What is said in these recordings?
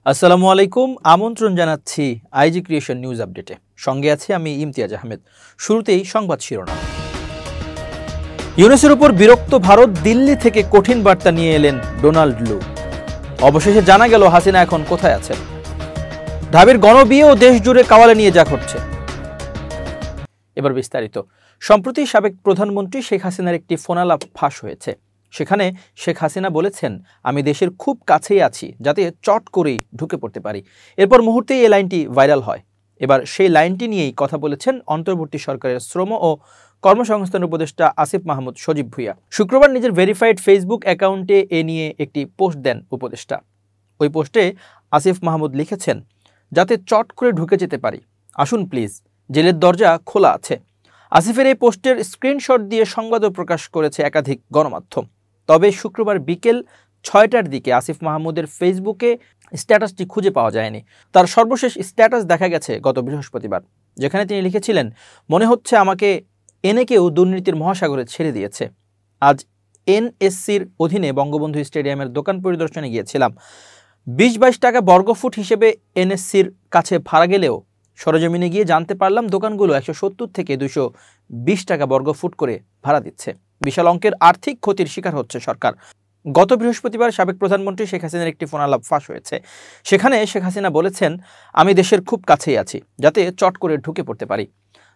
আসসালামু আলাইকুম, আমন্ত্রণ জানাচ্ছি আইজি ক্রিয়েশন নিউজ আপডেটে। সঙ্গে আছি আমি ইমতিয়াজ আহমেদ। শুরুতেই সংবাদ শিরোনাম। ইউনূসের উপর বিরক্ত ভারত, দিল্লি থেকে কঠিন বার্তা নিয়ে এলেন ডোনাল্ড লু। অবশেষে জানা গেল হাসিনা এখন কোথায় আছেন। ঢাবির গণবিয়ে ও দেশ জুড়ে কাওয়ালে নিয়ে যা ঘটছে। এবার বিস্তারিত। সম্প্রতি সাবেক প্রধানমন্ত্রী শেখ হাসিনার একটি ফোনালাপ ফাঁস হয়েছে। সেখানে শেখ হাসিনা বলেছেন, আমি দেশের খুব কাছেই আছি, যাতে চট করেই ঢুকে পড়তে পারি। এরপর মুহূর্তেই এই লাইনটি ভাইরাল হয়। এবার সেই লাইনটি নিয়েই কথা বলেছেন অন্তর্বর্তী সরকারের শ্রম ও কর্মসংস্থান উপদেষ্টা আসিফ মাহমুদ সজীব ভুঁইয়া। শুক্রবার নিজের ভেরিফাইড ফেসবুক অ্যাকাউন্টে এ নিয়ে একটি পোস্ট দেন উপদেষ্টা। ওই পোস্টে আসিফ মাহমুদ লিখেছেন, যাতে চট করে ঢুকে যেতে পারি, আসুন প্লিজ, জেলের দরজা খোলা আছে। আসিফের এই পোস্টের স্ক্রিনশট দিয়ে সংবাদও প্রকাশ করেছে একাধিক গণমাধ্যম। তবে শুক্রবার বিকেল ৬টার দিকে আসিফ মাহমুদের ফেসবুকে স্ট্যাটাসটি খুঁজে পাওয়া যায়নি। তার সর্বশেষ স্ট্যাটাস দেখা গেছে গত বৃহস্পতিবার, যেখানে তিনি লিখেছিলেন, মনে হচ্ছে আমাকে কেউ দুর্নীতির মহাসাগরে ছেড়ে দিয়েছে। আজ এনএসসির অধীনে বঙ্গবন্ধু স্টেডিয়ামের দোকান পরিদর্শনে গিয়েছিলাম। ২০-২২ টাকা বর্গফুট হিসেবে এনএসসির কাছে ভাড়া গেলেও সরেজমিনে গিয়ে জানতে পারলাম দোকানগুলো ১৭০ থেকে ২২০ টাকা বর্গফুট করে ভাড়া দিচ্ছে। বিশাল অঙ্কের আর্থিক ক্ষতির শিকার হচ্ছে সরকার। গত বৃহস্পতিবার সাবেক প্রধানমন্ত্রী শেখ হাসিনার একটি ফোনালাপ ফাঁস হয়েছে। সেখানে শেখ হাসিনা বলেছেন, আমি দেশের খুব কাছেই আছি, যাতে চট করে ঢুকে পড়তে পারি।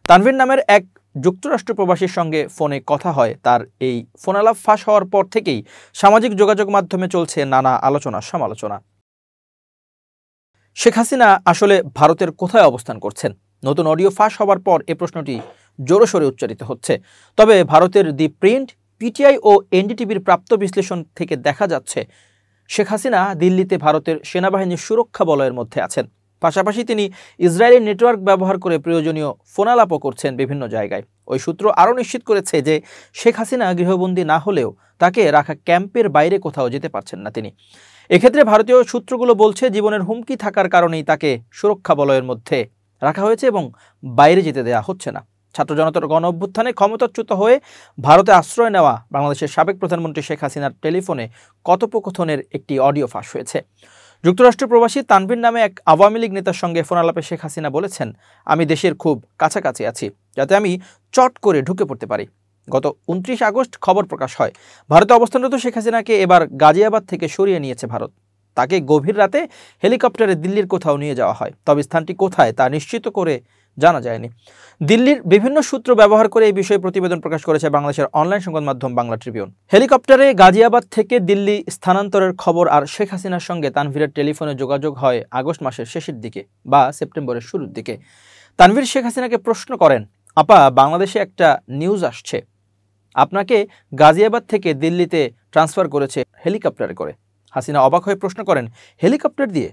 তানভীর নামের এক যুক্তরাষ্ট্র প্রবাসীর সঙ্গে ফোনে কথা হয়। তার এই ফোনালাপ ফাঁস হওয়ার পর থেকেই সামাজিক যোগাযোগ মাধ্যমে চলছে নানা আলোচনা সমালোচনা। শেখ হাসিনা আসলে ভারতের কোথায় অবস্থান করছেন? নতুন অডিও ফাঁস হওয়ার পর এ প্রশ্নটি জোরসোরে উচ্চারিত হচ্ছে। তবে ভারতের দি প্রিন্ট, পিটিআই ও এনডিটিভির প্রাপ্ত বিশ্লেষণ থেকে দেখা যাচ্ছে, শেখ হাসিনা দিল্লিতে ভারতের সেনাবাহিনীর সুরক্ষা বলয়ের মধ্যে আছেন। পাশাপাশি তিনি ইসরায়েলের নেটওয়ার্ক ব্যবহার করে প্রয়োজনীয় ফোনালাপও করছেন বিভিন্ন জায়গায়। ওই সূত্র আরও নিশ্চিত করেছে যে শেখ হাসিনা গৃহবন্দী না হলেও তাকে রাখা ক্যাম্পের বাইরে কোথাও যেতে পারছেন না তিনি। এক্ষেত্রে ভারতীয় সূত্রগুলো বলছে, জীবনের হুমকি থাকার কারণেই তাকে সুরক্ষা বলয়ের মধ্যে রাখা হয়েছে এবং বাইরে যেতে দেওয়া হচ্ছে না। ছাত্র জনতার গণ অভ্যুত্থানে ক্ষমতাচ্যুত হয়ে ভারতে আশ্রয় নেওয়া বাংলাদেশের সাবেক প্রধানমন্ত্রী শেখ হাসিনার টেলিফোনে কথোপকথনের একটি অডিও ফাঁস হয়েছে। যুক্তরাষ্ট্র প্রবাসী তানভীর নামে এক আওয়ামী লীগ নেতার সঙ্গে ফোনালাপে শেখ হাসিনা বলেছেন, আমি দেশের খুব কাছাকাছি আছি, যাতে আমি চট করে ঢুকে পড়তে পারি। গত ২৯ আগস্ট খবর প্রকাশ হয়, ভারতে অবস্থানরত শেখ হাসিনাকে এবার গাজিয়াবাদ থেকে সরিয়ে নিয়েছে ভারত। তাকে গভীর রাতে হেলিকপ্টারে দিল্লির কোথাও নিয়ে যাওয়া হয়। তবে স্থানটি কোথায় তা নিশ্চিত করে জানা যায়নি। দিল্লির বিভিন্ন সূত্র ব্যবহার করে এই বিষয়ে প্রতিবেদন প্রকাশ করেছে বাংলাদেশের অনলাইন সংবাদ মাধ্যম বাংলা ট্রিবিউন। হেলিকপ্টারে গাজিয়াবাদ থেকে দিল্লি স্থানান্তরের খবর আর শেখ হাসিনার সঙ্গে তানভীরের টেলিফোনে যোগাযোগ হয় আগস্ট মাসের শেষের দিকে বা সেপ্টেম্বরের শুরুর দিকে। তানভীর শেখ হাসিনাকে প্রশ্ন করেন, আপা, বাংলাদেশে একটা নিউজ আসছে, আপনাকে গাজিয়াবাদ থেকে দিল্লিতে ট্রান্সফার করেছে হেলিকপ্টারে করে। হাসিনা অবাক হয়ে প্রশ্ন করেন, হেলিকপ্টার দিয়ে?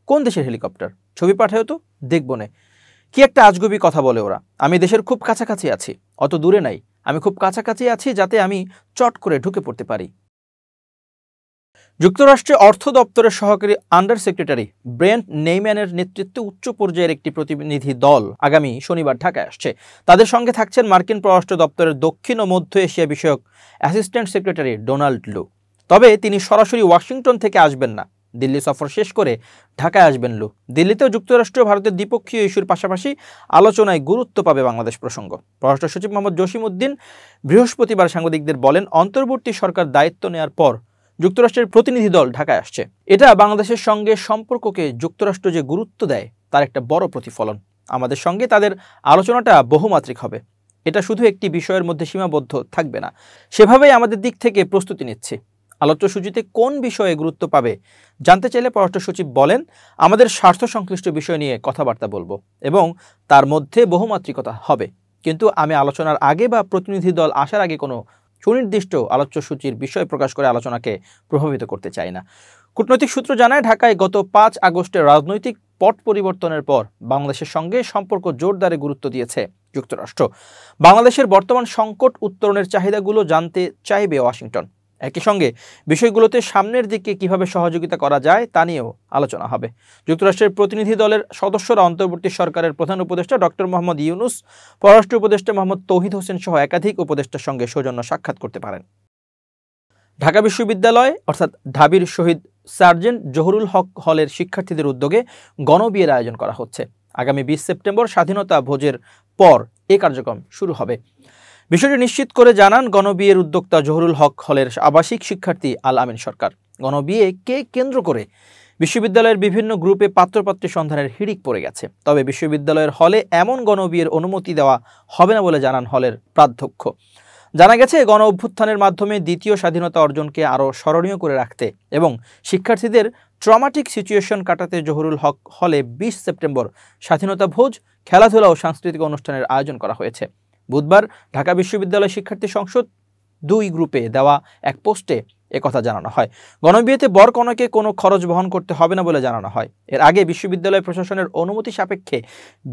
কোন দেশের হেলিকপ্টার? ছবি পাঠাও তো, দেখব নে। কি একটা আজগুবি কথা বলে ওরা। আমি দেশের খুব কাছাকাছি আছি, অত দূরে নাই, আমি খুব কাছাকাছি আছি, যাতে আমি চট করে ঢুকে পড়তে পারি। যুক্তরাষ্ট্রে অর্থ দপ্তরের সহকারী আন্ডার সেক্রেটারি ব্রেন্ট নেইম্যানের নেতৃত্বে উচ্চ পর্যায়ের একটি প্রতিনিধি দল আগামী শনিবার ঢাকায় আসছে। তাদের সঙ্গে থাকছেন মার্কিন পররাষ্ট্র দপ্তরের দক্ষিণ ও মধ্য এশিয়া বিষয়ক অ্যাসিস্ট্যান্ট সেক্রেটারি ডোনাল্ড লু। তবে তিনি সরাসরি ওয়াশিংটন থেকে আসবেন না, দিল্লি সফর শেষ করে ঢাকায় আসবেন লু। দিল্লিতেও যুক্তরাষ্ট্র ভারতের দ্বিপক্ষীয় ইস্যুর পাশাপাশি আলোচনায় গুরুত্ব পাবে বাংলাদেশ প্রসঙ্গ। পররাষ্ট্র সচিব মোহাম্মদ জসিম-উদ্দিন বৃহস্পতিবার সাংবাদিকদের বলেন, অন্তর্বর্তী সরকার দায়িত্ব নেওয়ার পর যুক্তরাষ্ট্রের প্রতিনিধি দল ঢাকায় আসছে। এটা বাংলাদেশের সঙ্গে সম্পর্ককে যুক্তরাষ্ট্র যে গুরুত্ব দেয় তার একটা বড় প্রতিফলন। আমাদের সঙ্গে তাদের আলোচনাটা বহুমাত্রিক হবে। এটা শুধু একটি বিষয়ের মধ্যে সীমাবদ্ধ থাকবে না। সেভাবেই আমাদের দিক থেকে প্রস্তুতি নিচ্ছি। আলোচ্যসূচিতে কোন বিষয়ে গুরুত্ব পাবে জানতে চাইলে পররাষ্ট্র সচিব বলেন, আমাদের স্বার্থ সংশ্লিষ্ট বিষয় নিয়ে কথাবার্তা বলবো এবং তার মধ্যে বহুমাত্রিকতা হবে। কিন্তু আমি আলোচনার আগে বা প্রতিনিধি দল আসার আগে কোনো সুনির্দিষ্ট আলোচ্যসূচির বিষয় প্রকাশ করে আলোচনাকে প্রভাবিত করতে চাই না। কূটনৈতিক সূত্র জানায়, ঢাকায় গত ৫ আগস্টের রাজনৈতিক পট পরিবর্তনের পর বাংলাদেশের সঙ্গে সম্পর্ক জোরদারে গুরুত্ব দিয়েছে যুক্তরাষ্ট্র। বাংলাদেশের বর্তমান সংকট উত্তরণের চাহিদাগুলো জানতে চাইবে ওয়াশিংটন। একই সঙ্গে বিষয়গুলোতে সামনের দিকে কিভাবে সহযোগিতা করা যায় তা নিয়েও আলোচনা হবে। যুক্তরাষ্ট্রের প্রতিনিধি দলের সদস্যরা অন্তর্বর্তী সরকারের প্রধান উপদেষ্টা ডক্টর মোহাম্মদ ইউনূস, পররাষ্ট্র উপদেষ্টা মোহাম্মদ তৌহিদ হোসেন সহ একাধিক উপদেষ্টার সঙ্গে সৌজন্য সাক্ষাৎ করতে পারেন। ঢাকা বিশ্ববিদ্যালয় অর্থাৎ ঢাবির শহীদ সার্জেন্ট জহুরুল হক হলের শিক্ষার্থীদের উদ্যোগে গণবিয়ের আয়োজন করা হচ্ছে। আগামী 20 সেপ্টেম্বর স্বাধীনতা ভোজের পর এই কার্যক্রম শুরু হবে। বিষয়টি নিশ্চিত করে জানান গণবিয়ের উদ্যোক্তা জহুরুল হক হলের আবাসিক শিক্ষার্থী আল আমিন সরকার। গণবিয়েকে কেন্দ্র করে বিশ্ববিদ্যালয়ের বিভিন্ন গ্রুপে পাত্রপাত্রী সন্ধানের হিড়িক পড়ে গেছে। তবে বিশ্ববিদ্যালয়ের হলে এমন গণবিয়ের অনুমতি দেওয়া হবে না বলে জানান হলের প্রাধ্যক্ষ। জানা গেছে, গণ অভ্যুত্থানের মাধ্যমে দ্বিতীয় স্বাধীনতা অর্জনকে আরও স্মরণীয় করে রাখতে এবং শিক্ষার্থীদের ট্রমাটিক সিচুয়েশন কাটাতে জহুরুল হক হলে 20 সেপ্টেম্বর স্বাধীনতা ভোজ, খেলাধুলা ও সাংস্কৃতিক অনুষ্ঠানের আয়োজন করা হয়েছে। বুধবার ঢাকা বিশ্ববিদ্যালয় শিক্ষার্থী সংসদ 2 গ্রুপে দেওয়া এক পোস্টে একথা জানানো হয়। গণবিয়েতে বর কনেকে কোনো খরচ বহন করতে হবে না বলে জানানো হয়। এর আগে বিশ্ববিদ্যালয় প্রশাসনের অনুমতি সাপেক্ষে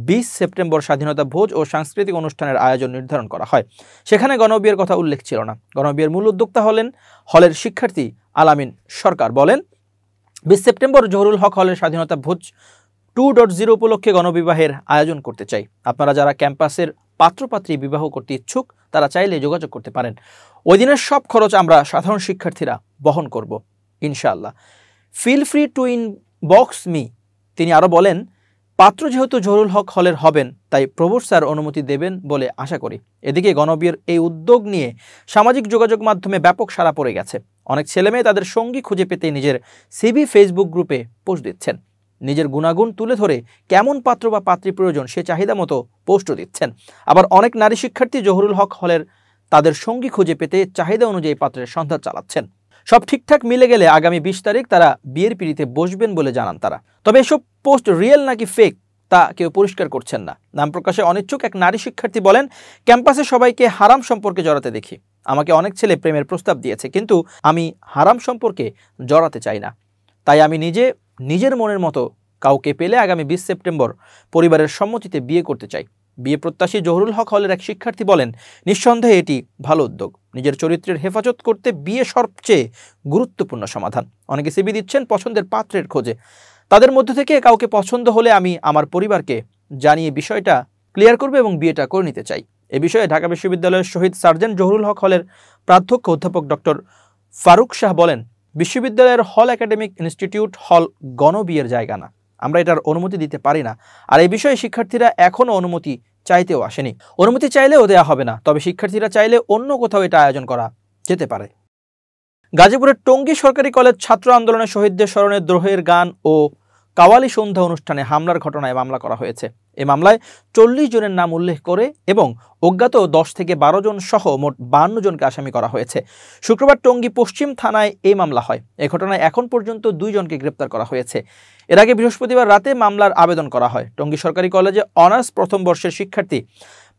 20 সেপ্টেম্বর স্বাধীনতা ভোজ ও সাংস্কৃতিক অনুষ্ঠানের আয়োজন নির্ধারণ করা হয়। সেখানে গণবিয়ের কথা উল্লেখ ছিল না। গণবিয়ের মূল উদ্যোক্তা হলেন হলের শিক্ষার্থী আল আমিন সরকার। বলেন, 20 সেপ্টেম্বর জহুরুল হক হলের স্বাধীনতা ভোজ 2.0 উপলক্ষে গণবিবাহের আয়োজন করতে চাই। আপনারা যারা ক্যাম্পাসের পাত্রপাত্রী বিবাহ করতে ইচ্ছুক তারা চাইলে যোগাযোগ করতে পারেন। ওই দিনের সব খরচ আমরা সাধারণ শিক্ষার্থীরা বহন করব ইনশাআল্লাহ। Feel free to inbox me. তিনি আরও বলেন, পাত্র যেহেতু জহুরুল হক হলের হবেন তাই প্রভোস্ট স্যার অনুমতি দেবেন বলে আশা করি। এদিকে গণবিয়ের এই উদ্যোগ নিয়ে সামাজিক যোগাযোগ মাধ্যমে ব্যাপক সাড়া পড়ে গেছে। অনেক ছেলেমেয়ে তাদের সঙ্গী খুঁজে পেতে নিজের সিভি ফেসবুক গ্রুপে পোস্ট দিচ্ছেন। নিজের গুণাগুণ তুলে ধরে কেমন পাত্র বা পাত্রী প্রয়োজন সে চাহিদা মতো পোস্টও দিচ্ছেন। আবার অনেক নারী শিক্ষার্থী জহুরুল হক হলের তাদের সঙ্গী খুঁজে পেতে চাহিদা অনুযায়ী পাত্রের সন্ধান চালাচ্ছেন। সব ঠিকঠাক মিলে গেলে আগামী 20 তারিখ তারা বিয়ের পিড়িতে বসবেন বলে জানান তারা। তবে এসব পোস্ট রিয়েল নাকি ফেক তা কেউ পরিষ্কার করছেন না। নাম প্রকাশে অনিচ্ছুক এক নারী শিক্ষার্থী বলেন, ক্যাম্পাসে সবাইকে হারাম সম্পর্কে জড়াতে দেখি। আমাকে অনেক ছেলে প্রেমের প্রস্তাব দিয়েছে, কিন্তু আমি হারাম সম্পর্কে জড়াতে চাই না। তাই আমি নিজের মনের মতো কাউকে পেলে আগামী 20 সেপ্টেম্বর পরিবারের সম্মতিতে বিয়ে করতে চাই। বিয়ে প্রত্যাশী জহুরুল হক হলের এক শিক্ষার্থী বলেন, নিঃসন্দেহে এটি ভালো উদ্যোগ। নিজের চরিত্রের হেফাজত করতে বিয়ে সবচেয়ে গুরুত্বপূর্ণ সমাধান। অনেকে সিভি দিচ্ছেন পছন্দের পাত্রের খোঁজে। তাদের মধ্যে থেকে কাউকে পছন্দ হলে আমি আমার পরিবারকে জানিয়ে বিষয়টা ক্লিয়ার করব এবং বিয়েটা করে নিতে চাই। এ বিষয়ে ঢাকা বিশ্ববিদ্যালয়ের শহীদ সার্জেন্ট জহুরুল হক হলের প্রাধ্যক্ষ অধ্যাপক ডক্টর ফারুক শাহ বলেন, বিশ্ববিদ্যালয়ের হল একাডেমিক ইনস্টিটিউট হল গণবিয়ের জায়গা না। আমরা এটার অনুমতি দিতে পারি না। আর এই বিষয়ে শিক্ষার্থীরা এখনও অনুমতি চাইতেও আসেনি। অনুমতি চাইলেও দেওয়া হবে না। তবে শিক্ষার্থীরা চাইলে অন্য কোথাও এটা আয়োজন করা যেতে পারে। গাজীপুরের টঙ্গী সরকারি কলেজ ছাত্র আন্দোলনে শহীদদের স্মরণে দ্রোহের গান ও কাওয়ালি সন্ধ্যা অনুষ্ঠানে হামলার ঘটনায় মামলা করা হয়েছে। এই মামলায় 40 জনের নাম উল্লেখ করে এবং অজ্ঞাত 10 থেকে 12 জন সহ মোট 52 জনকে আসামি করা হয়েছে। শুক্রবার টঙ্গী পশ্চিম থানায় এই মামলা হয়। এই ঘটনায় এখন পর্যন্ত 2 জনকে গ্রেপ্তার করা হয়েছে। এর আগে বৃহস্পতিবার রাতে মামলার আবেদন করা হয়। টঙ্গী সরকারি কলেজে অনার্স প্রথম বর্ষের শিক্ষার্থী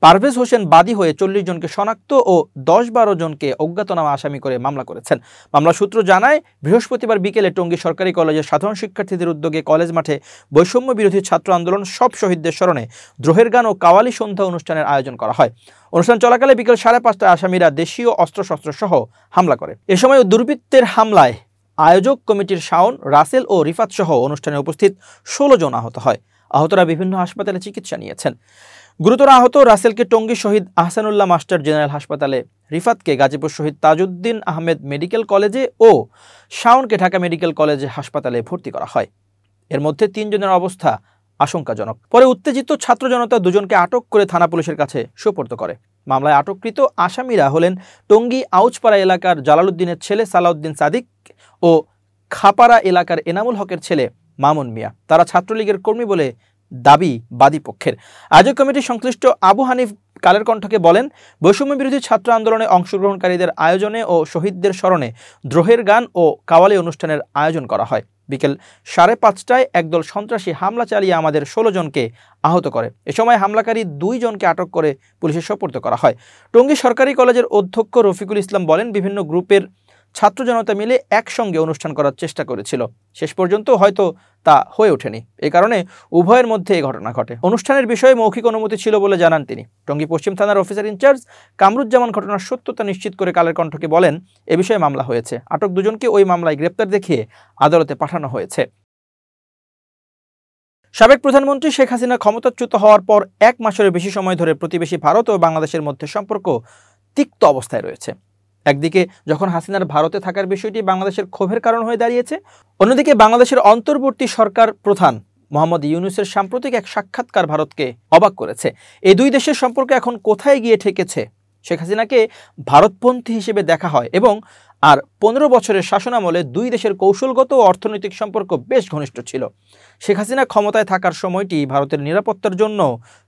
পারভেজ হোসেন বাদী হয়ে 40 জনকে শনাক্ত ও 10-12 জনকে অজ্ঞাতনামা আসামি করে মামলা করেছেন। মামলা সূত্র জানায়, বৃহস্পতিবার বিকেলে টঙ্গী সরকারি কলেজের সাধারণ শিক্ষার্থীদের উদ্যোগে কলেজ মাঠে বৈষম্য বিরোধী ছাত্র আন্দোলন সব শহীদদের স্মরণে দ্রোহের গান ও কাওয়ালি সন্ধ্যা অনুষ্ঠানের আয়োজন করা হয়। অনুষ্ঠান চলাকালে বিকেল 5:30টায় আসামিরা দেশীয় অস্ত্রশস্ত্র সহ হামলা করে। এ সময় দুর্বৃত্তের হামলায় আয়োজক কমিটির শাওন, রাসেল ও রিফাত সহ অনুষ্ঠানে উপস্থিত 16 জন আহত হয়। আহতরা বিভিন্ন হাসপাতালে চিকিৎসা নিয়েছেন। গুরুতর আহত রাসেলকে টঙ্গী শহীদ আহসানুল্লাহ মাস্টার জেনারেল হাসপাতালে, রিফাতকে গাজীপুর শহীদ তাজউদ্দিন আহমেদ মেডিকেল কলেজে ও শাওনকে ঢাকা মেডিকেল কলেজে হাসপাতালে ভর্তি করা হয়। এর মধ্যে 3 জনের অবস্থা আশঙ্কাজনক। পরে উত্তেজিত ছাত্র জনতা 2 জনকে আটক করে থানা পুলিশের কাছে সোপর্দ করে। মামলায় আটককৃত আসামিরা হলেন টঙ্গী আউচপাড়া এলাকার জালালউদ্দিনের ছেলে সালাউদ্দিন সাদিক ও খাপাড়া এলাকার এনামুল হকের ছেলে মামুন মিয়া। তারা ছাত্রলীগের কর্মী বলে দাবি বাদী পক্ষের। আয়োজক কমিটির সংশ্লিষ্ট আবু হানিফ কালের কণ্ঠকে বলেন, বৈষম্য বিরোধী ছাত্র আন্দোলনে অংশগ্রহণকারীদের আয়োজনে ও শহীদদের স্মরণে দ্রোহের গান ও কাওয়ালি অনুষ্ঠানের আয়োজন করা হয়। বিকেল 5:30টায় একদল সন্ত্রাসী হামলা চালিয়ে আমাদের 16 জনকে আহত করে। এ সময় হামলাকারী 2 জনকে আটক করে পুলিশের সোপর্দ করা হয়। টঙ্গী সরকারি কলেজের অধ্যক্ষ রফিকুল ইসলাম বলেন, বিভিন্ন গ্রুপের ছাত্র জনতা মিলে একসঙ্গে অনুষ্ঠান করার চেষ্টা করেছিল। শেষ পর্যন্ত হয়তো তা হয়ে ওঠেনি। এ কারণে উভয়ের মধ্যে এই ঘটনা ঘটে। অনুষ্ঠানের বিষয়ে মৌখিক অনুমতি ছিল বলে জানান তিনি। টঙ্গী পশ্চিম থানার অফিসার ইনচার্জ কামরুজ্জামান ঘটনার সত্যতা নিশ্চিত করে কালের কণ্ঠকে বলেন, এ বিষয়ে মামলা হয়েছে। আটক 2 জনকে ওই মামলায় গ্রেপ্তার দেখিয়ে আদালতে পাঠানো হয়েছে। সাবেক প্রধানমন্ত্রী শেখ হাসিনা ক্ষমতাচ্যুত হওয়ার পর 1 মাসের বেশি সময় ধরে প্রতিবেশী ভারত ও বাংলাদেশের মধ্যে সম্পর্ক তিক্ত অবস্থায় রয়েছে। একদিকে যখন হাসিনার ভারতে থাকার বিষয়টি বাংলাদেশের ক্ষোভের কারণ হয়ে দাঁড়িয়েছে, অন্যদিকে বাংলাদেশের অন্তর্বর্তী সরকার প্রধান মোহাম্মদ ইউনূসের সাম্প্রতিক এক সাক্ষাৎকার ভারতকে অবাক করেছে। এই দুই দেশের সম্পর্ক এখন কোথায় গিয়ে ঠেকেছে? শেখ হাসিনাকে ভারতপন্থী হিসেবে দেখা হয় এবং আর 15 বছরের শাসনামলে দুই দেশের কৌশলগত ও অর্থনৈতিক সম্পর্ক বেশ ঘনিষ্ঠ ছিল। শেখ হাসিনা ক্ষমতায় থাকার সময়টি ভারতের নিরাপত্তার জন্য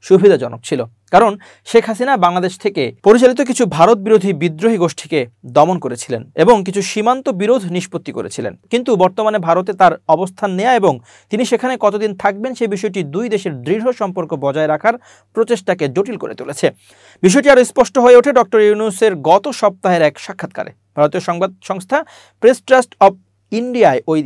সুবিধাজনক ছিল, কারণ শেখ হাসিনা বাংলাদেশ থেকে পরিচালিত কিছু ভারত বিরোধী বিদ্রোহী গোষ্ঠীকে দমন করেছিলেন এবং কিছু সীমান্ত বিরোধ নিষ্পত্তি করেছিলেন। কিন্তু বর্তমানে ভারতে তার অবস্থান নেয়া এবং তিনি সেখানে কতদিন থাকবেন সে বিষয়টি দুই দেশের দৃঢ় সম্পর্ক বজায় রাখার প্রচেষ্টাকে জটিল করে তুলেছে। বিষয়টি আরও স্পষ্ট হয়ে ওঠে ডক্টর ইউনূসের গত সপ্তাহের এক সাক্ষাৎকারে। ভারতীয় সংবাদ সংস্থা প্রেস ট্রাস্ট অব ইন্ডিয়ায় ওই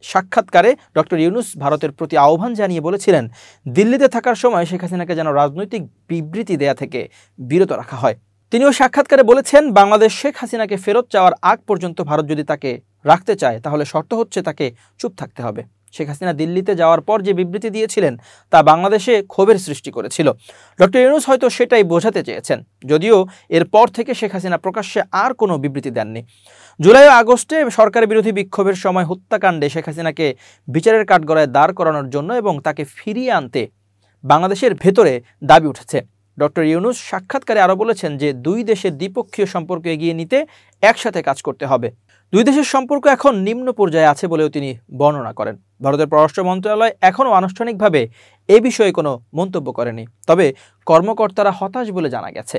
সাক্ষাৎকারে ডক্টর ইউনূস ভারতের প্রতি আহ্বান জানিয়ে বলেছিলেন, দিল্লিতে থাকার সময় শেখ হাসিনাকে যেন রাজনৈতিক বিবৃতি দেয়া থেকে বিরত রাখা হয়। তিনি ওই সাক্ষাৎকারে বলেছেন, বাংলাদেশ শেখ হাসিনাকে ফেরত চাওয়ার আগ পর্যন্ত ভারত যদি তাকে রাখতে চায় তাহলে শর্ত হচ্ছে তাকে চুপ থাকতে হবে। শেখ হাসিনা দিল্লিতে যাওয়ার পর যে বিবৃতি দিয়েছিলেন তা বাংলাদেশে ক্ষোভের সৃষ্টি করেছিল। ডক্টর ইউনূস হয়তো সেটাই বোঝাতে চেয়েছেন, যদিও এরপর থেকে শেখ হাসিনা প্রকাশ্যে আর কোনো বিবৃতি দেননি। জুলাই ও আগস্টে সরকার বিরোধী বিক্ষোভের সময় হত্যাকাণ্ডে শেখ হাসিনাকে বিচারের কাঠগড়ায় দাঁড় করানোর জন্য এবং তাকে ফিরিয়ে আনতে বাংলাদেশের ভেতরে দাবি উঠেছে। ডক্টর ইউনূস সাক্ষাৎকারে আরও বলেছেন যে দুই দেশের দ্বিপক্ষীয় সম্পর্ক এগিয়ে নিতে একসাথে কাজ করতে হবে। দুই দেশের সম্পর্ক এখন নিম্ন পর্যায়ে আছে বলেও তিনি বর্ণনা করেন। ভারতের পররাষ্ট্র মন্ত্রণালয় এখনও আনুষ্ঠানিকভাবে এ বিষয়ে কোনো মন্তব্য করেনি, তবে কর্মকর্তারা হতাশ বলে জানা গেছে।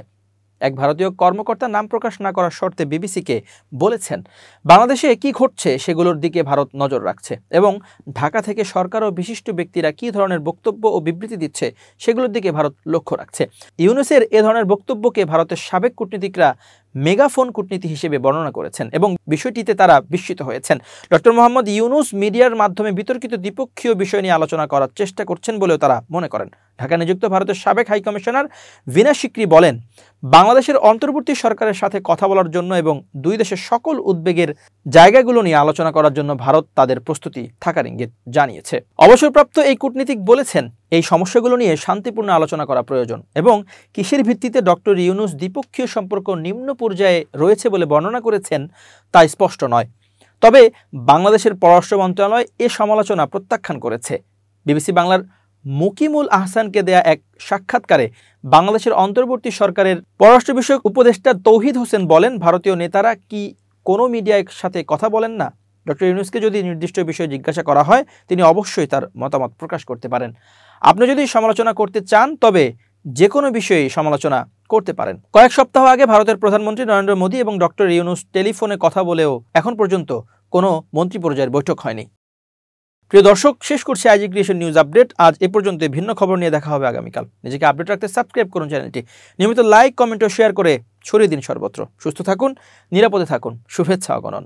এক ভারতীয় কর্মকর্তা নাম প্রকাশ না করার শর্তে বিবিসিকে বলেছেন, বাংলাদেশে কি ঘটছে সেগুলোর দিকে ভারত নজর রাখছে এবং ঢাকা থেকে সরকার ও বিশিষ্ট ব্যক্তিরা কী ধরনের বক্তব্য ও বিবৃতি দিচ্ছে সেগুলোর দিকে ভারত লক্ষ্য রাখছে। ইউনূসের এ ধরনের বক্তব্যকে ভারতের সাবেক কূটনীতিকরা মেগাফোন কূটনীতি হিসেবে বর্ণনা করেছেন এবং বিষয়টিতে তারা বিস্মিত হয়েছেন। ডক্টর মোহাম্মদ ইউনূস মিডিয়ার মাধ্যমে বিতর্কিত দ্বিপক্ষীয় বিষয় নিয়ে আলোচনা করার চেষ্টা করছেন বলেও তারা মনে করেন। ঢাকা নিযুক্ত ভারতের সাবেক হাইকমিশনার ভিনা সিকরি বলেন, বাংলাদেশের অন্তর্বর্তী সরকারের সাথে কথা বলার জন্য এবং দুই দেশের সকল উদ্বেগের জায়গাগুলো নিয়ে আলোচনা করার জন্য ভারত তাদের প্রস্তুতি থাকার ইঙ্গিত জানিয়েছে। অবসরপ্রাপ্ত এই কূটনীতিক বলেছেন, এই সমস্যাগুলো নিয়ে শান্তিপূর্ণ আলোচনা করা প্রয়োজন এবং কিসের ভিত্তিতে ডক্টর ইউনূস দ্বিপক্ষীয় সম্পর্ক নিম্ন পর্যায়ে রয়েছে বলে বর্ণনা করেছেন তা স্পষ্ট নয়। তবে বাংলাদেশের পররাষ্ট্র মন্ত্রণালয় এ সমালোচনা প্রত্যাখ্যান করেছে। বিবিসি বাংলার মুকিমুল আহসানকে দেয়া এক সাক্ষাৎকারে বাংলাদেশের অন্তর্বর্তী সরকারের পররাষ্ট্র বিষয়ক উপদেষ্টা তৌহিদ হোসেন বলেন, ভারতীয় নেতারা কি কোনো মিডিয়ার সাথে কথা বলেন না? ডক্টর ইউনূসকে যদি নির্দিষ্ট বিষয়ে জিজ্ঞাসা করা হয় তিনি অবশ্যই তার মতামত প্রকাশ করতে পারেন। আপনি যদি সমালোচনা করতে চান তবে যে কোনো বিষয়ে সমালোচনা করতে পারেন। কয়েক সপ্তাহ আগে ভারতের প্রধানমন্ত্রী নরেন্দ্র মোদী এবং ডক্টর ইউনূস টেলিফোনে কথা বলেও এখন পর্যন্ত কোনো মন্ত্রী পর্যায়ের বৈঠক হয়নি। প্রিয় দর্শক, শেষ করছি আইজি ক্রিয়েশন নিউজ আপডেট। আজ এ পর্যন্ত। ভিন্ন খবর নিয়ে দেখা হবে আগামীকাল। নিজেকে আপডেট রাখতে সাবস্ক্রাইব করুন চ্যানেলটি, নিয়মিত লাইক, কমেন্ট ও শেয়ার করে ছড়িয়ে দিন সর্বত্র। সুস্থ থাকুন, নিরাপদে থাকুন। শুভেচ্ছা অগণন।